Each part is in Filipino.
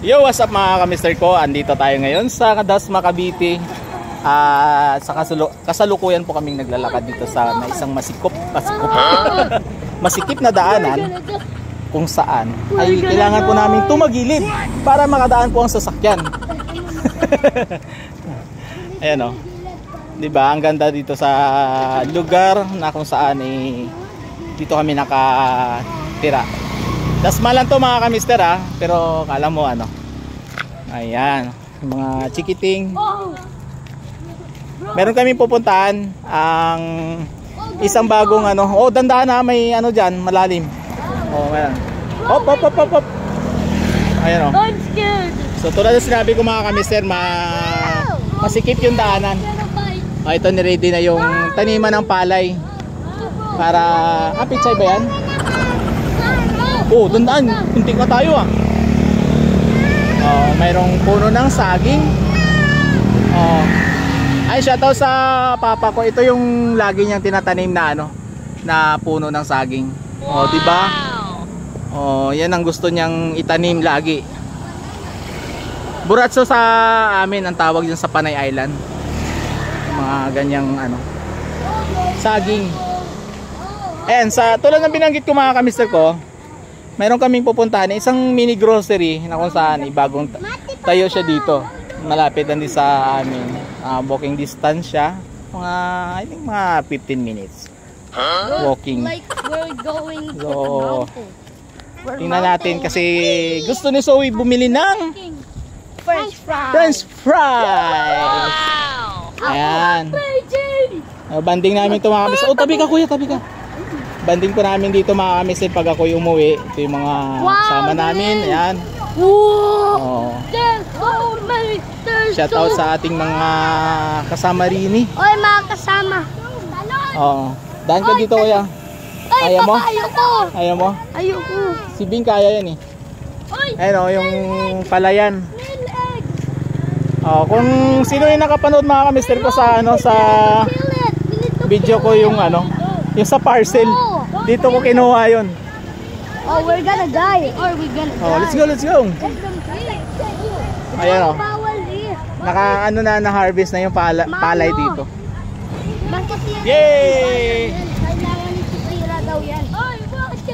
Yo, what's up mga ka-mister ko? Andito tayo ngayon sa Dasma, Cavite. Sa kasalukuyan po kaming naglalakad dito sa isang masikip na daanan kung saan ay kailangan po namin tumagilid para makadaan po ang sasakyan. Ayan o. Diba? Ang ganda dito sa lugar na kung saan dito kami nakatira. Dasma lang to mga ka-mister pero kala mo ano. Ayan, mga chikiting. Meron kami pupuntahan ang isang bagong ano. Oh, dandahan na, may ano diyan, malalim. Oh, meron. Hop. Ayan oh. I'm scared. So tulad ng sinabi ko mga ka-mister, masikip yung daanan. Oh, ito ni-ready na yung taniman ng palay. Para pichay ba yan? Oh, dandaan. Kunti ka tayo Oh, mayroong puno ng saging. Oh. Ay, shoutout sa papa ko. Ito yung lagi niyang tinatanim na ano, na puno ng saging. Oh, 'di ba? Oh, 'yan ang gusto niyang itanim lagi. Buratso sa amin ang tawag diyan sa Panay Island. Mga ganyang ano, saging. Ayan, sa tulad ng binanggit ko mga ka-mister ko, mayroon kaming pupuntahan, isang mini grocery na kung saan bagong tayo siya dito. Malapit din sa amin. Walking distance siya. I think mga 15 minutes. Walking. Like we're going to So, the mountain. Tingnan natin kasi gusto ni Zoe bumili ng French fries. French fries. Ayan. Banding namin ito mga kamis. Oh, tabi ka kuya, tabi ka. Banding ko namin dito mga kamis pag ako'y umuwi. Ito yung mga sama namin. Ayan. Oh. Shout out sa ating mga kasama rini. Oy, mga kasama. Oo. Daan ka dito kuya. Ayaw mo? Ayoko. Ayaw mo? Ayoko. Si Bing kaya yan Ayun yung palayan. Kung sino yung nakapanood mga ka-mister ko sa ano sa video ko yung ano, yung sa parcel. Dito ko kinuha yun. Oh, we're gonna die. Or we're gonna die. Oh, let's go. Ayan naka ano na harvest na yung palay dito. Yay!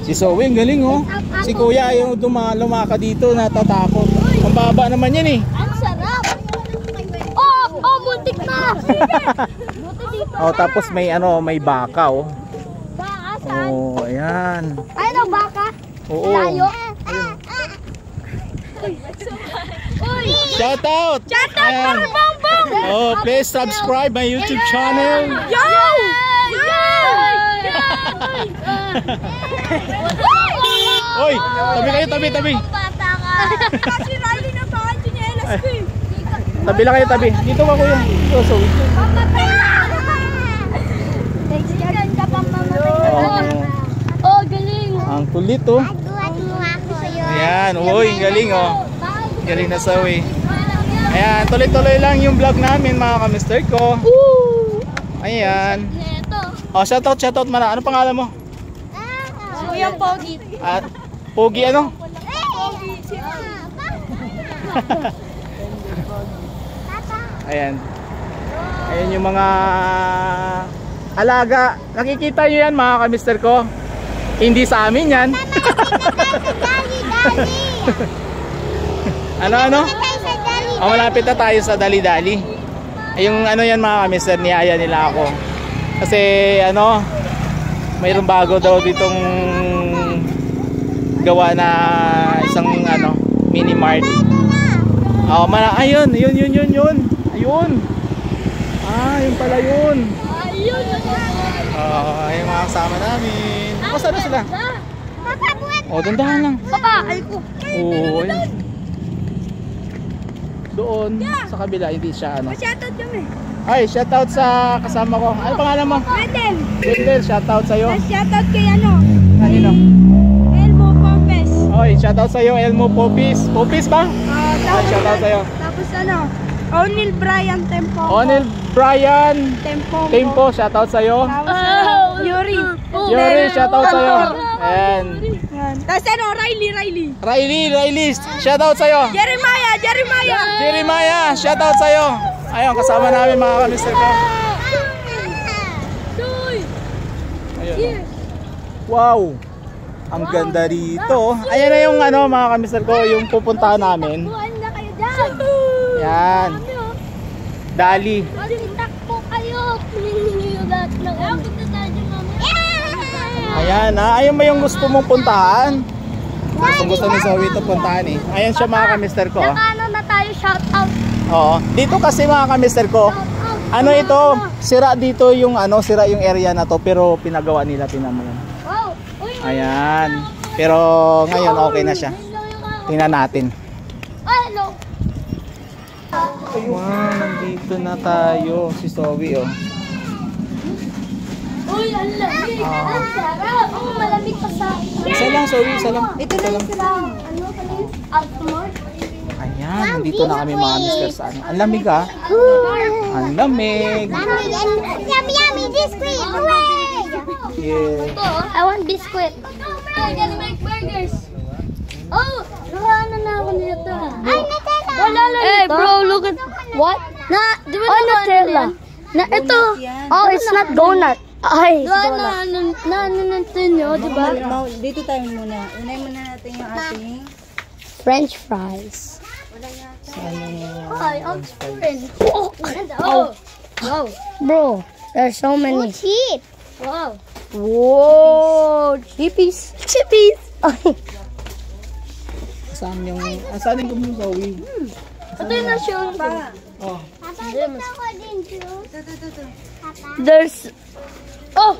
Si Zoe, galing Si kuya yung lumaka dito, natatakot. Ang baba naman yan Ang sarap. Muntik na. Tapos may ano, may baka Baka saan? Ayan. Ano baka? Oo. Layo. Shout out! Please subscribe my YouTube channel. Oy, tabi. Kasi Riley na pa ang chinelas ko Tabi lang kayo, tabi. Dito ka kuya. Oh, galing. Ang kulit Ayan, galing Galing na Zoe. Ayan, tuloy-tuloy lang yung vlog namin mga ka-mister ko. Ayan. Shoutout mana. Ano pangalan mo? Kuya Pogi. Pogi ano? Ayan. Ayan yung mga alaga. Nakikita nyo yan mga ka-mister ko. Hindi sa amin yan. Ano? Malapit na tayo sa Dali-Dali. Yung ano yan mga ka-mister, niyaya nila ako. Kasi ano, mayroong bago daw ditong gawa na isang ano, mini mart. Ayun. Ayun pala yun. Yung mga kasama namin. Basta na sila. Dandahan lang. Papa, ay ko. Ayun. Doon sa kabila, hindi siya ano. Shoutout kami. Ay, shoutout sa kasama ko. Ano pangalan mo? Wendell, shoutout sa'yo. Shoutout kay ano? Kanino? Elmo Popes. Shoutout sa'yo, Elmo Popis. Popis ba? Shoutout sa'yo. Tapos ano? O'Neil Brian Tempo. O'Neil Brian Tempo. shoutout sa'yo. Yuri, shoutout sa'yo. And Tapos ano, Riley. Riley, shoutout sa'yo. Jeremiah, shoutout sa'yo. Ayun, kasama namin mga kamister ko. Ayun. Wow, ang ganda rito. Ayan na yung ano mga kamister ko, yung pupuntahan namin. Yan. Dali. Takbo kayo. Ayan, ayun ba yung gusto mong puntahan? Gusto ni Zoe ito puntahan eh. Ayan siya mga kamister ko. Ano na tayo, shout out. Oo. Dito kasi mga kamister ko, ano ito, sira dito yung ano, sira yung area na to pero pinagawa nila, tinamo yan. Wow. Ayan. Pero ngayon okay na siya. Tingnan natin. Hello. Wow, nandito na tayo. Si Zoe oh. Uy, ang lamig. Ang sarap. Oh, malamig pa sa... Isa lang, Zoe, isa lang. Ito na lang. Ano pa rin? Altamore? Ayan, nandito na kami mga mister sa ano. Ang lamig ah. Ang lamig. Yummy, biscuit. Hooray! Yeah. I want biscuit. I'm gonna make burgers. Oh, nakuha na ako nito. Ay, Nutella. Hey, bro, look at... What? Nutella. Ito. Oh, it's not donut. Ay, donut. Natin nyo, diba? Dito tayo muna. Unay muna natin yung ating French fries. Hi, I'm French. Oh. Wow. Bro, there's so many. Cheap. Wow. Whoa. Chippies. Saan yung... Saan yung Zoe? Ito yung nasyon ko. Oh. There's... Oh!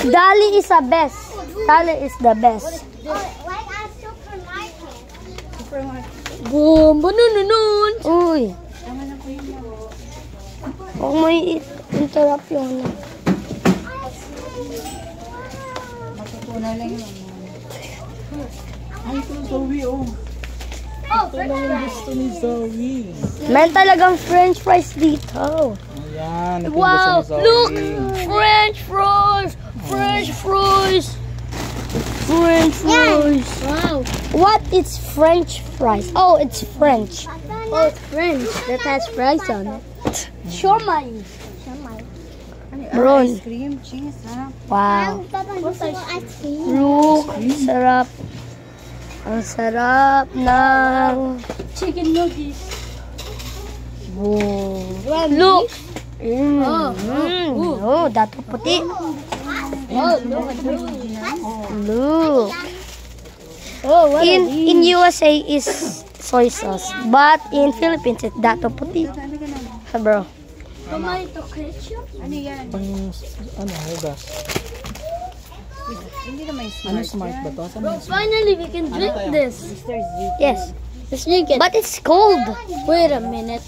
Dali is the best. Dali is the best. Boom! Banununun! Uy! Huwag mo i-interrupt yung ano. matutunan lang yun. Ay, ito Zoe oh. Ito lang yung gusto ni Zoe. Man talagang French fries dito. Ayan, ito yung Wow! gusto ni Zoe. Look! French fries! French fries! French fries! Wow! What is French fries? Oh, it's French. Oh, it's French. That has fries on it. Shomai. Bro. Ice cream, cheese, ha? Wow. Look, sarap. Ang sarap ng chicken nuggets. Wow. Look. Oh, dato puti. Look. In USA is soy sauce, but in Philippines it's dato puti. Bro. Tomato ketchup? Ano yan? Ano, hugas. Hindi naman Ano smart ba to? Saan yung smart? Finally, we can drink this. Mr. Z. Yes, let's drink it. But it's cold. Wait a minute.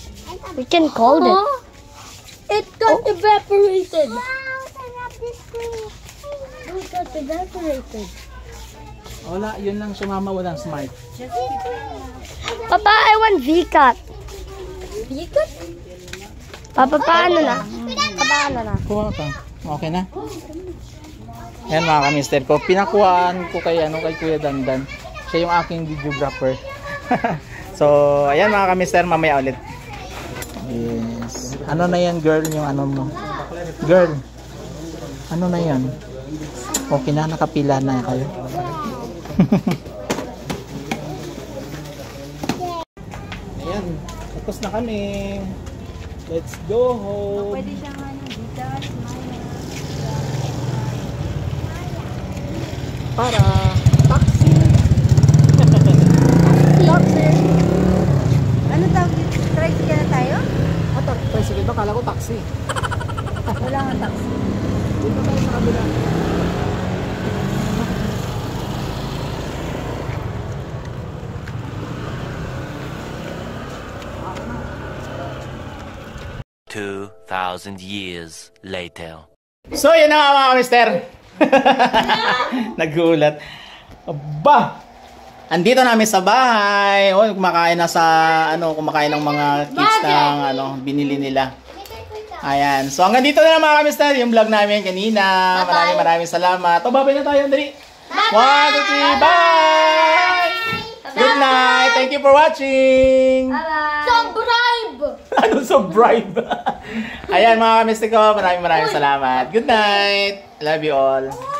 We can cold it. It got evaporated. It got evaporated. Wala, yun lang sumama, walang smart. Papa, I want V-cut. V-cut? Papa, paano na? Paano na? Kuha ka. Okay na? Yan mga kamister ko. Pinakuhaan ko kay, kay Kuya Dandan. Siya yung aking videographer. So, ayan mga kamister, mamaya ulit. Yes. Ano na yan girl, yung ano mo? Girl, ano na yan? Okay na, nakapila na kayo. Ayan, tapos na kami. Let's go home. Pwede siyang bigas, Para taxi. taxi. Ano tawag dito? Tricycle na tayo? Ato, tricycle ba? Kala ko taxi. Wala nga taxi. Dito tayo sa kabila. years later. So, yun na nga mga mister. Nagulat. Aba! Andito namin sa bahay. Oh, kumakain na sa kumakain ng mga kids ng binili nila. Ayan. So, hanggang dito na lang mga mister yung vlog namin kanina. Maraming salamat. O, babay na tayo, dali. 1, 2, 3, bye! Good night! Thank you for watching! Subscribe! Ano subscribe? Ayan mga kamistiko, maraming salamat. Good night! Love you all.